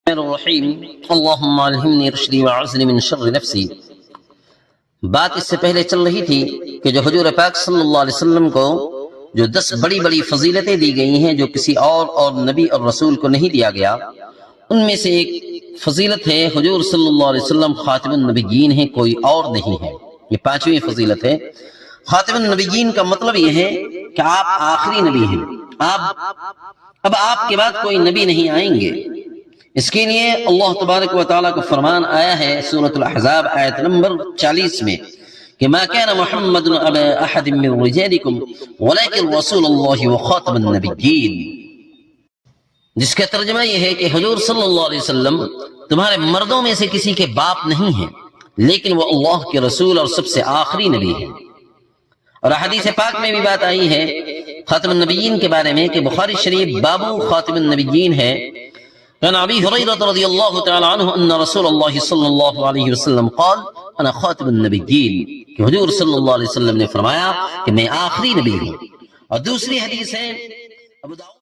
الرحیم اللہم الہمنی رشدی وعزنی من شر نفسی۔ بات اس سے پہلے چل رہی تھی کہ جو حضور پاک صلی اللہ علیہ وسلم کو جو 10 بڑی بڑی فضیلتیں دی گئی ہیں جو کسی اور نبی اور رسول کو نہیں دیا گیا، ان میں سے ایک فضیلت ہے حضور صلی اللہ علیہ وسلم خاتم النبیین ہیں، کوئی اور نہیں ہے۔ یہ 5ویں فضیلت ہے۔ خاتم النبیین کا مطلب یہ ہے کہ آپ آخری نبی ہیں، اب آپ کے بعد کوئی نبی نہیں آئیں گے۔ اس کے لیے اللہ تبارک و تعالیٰ کا فرمان آیا ہے سورۃ الاحزاب آیت نمبر 40 میں کہ ما كان محمد ابا احد من رجالكم ولكن رسول الله وخاتم النبيين، جس کا ترجمہ یہ ہے کہ حضور صلی اللہ علیہ وسلم تمہارے مردوں میں سے کسی کے باپ نہیں ہیں، لیکن وہ اللہ کے رسول اور سب سے آخری نبی ہے۔ اور حدیث پاک میں بھی بات آئی ہے خاتم النبیین کے بارے میں کہ بخاری شریف بابو خاتم النبیین ہے۔ عن ابی ہریرہ رضی اللہ تعالی عنہ ان رسول اللہ صلی اللہ علیہ وسلم قال انا خاتم النبیین، کہ حضور صلی اللہ علیہ وسلم نے فرمایا کہ میں آخری نبی ہوں۔ اور دوسری حدیث ہے ابو داؤد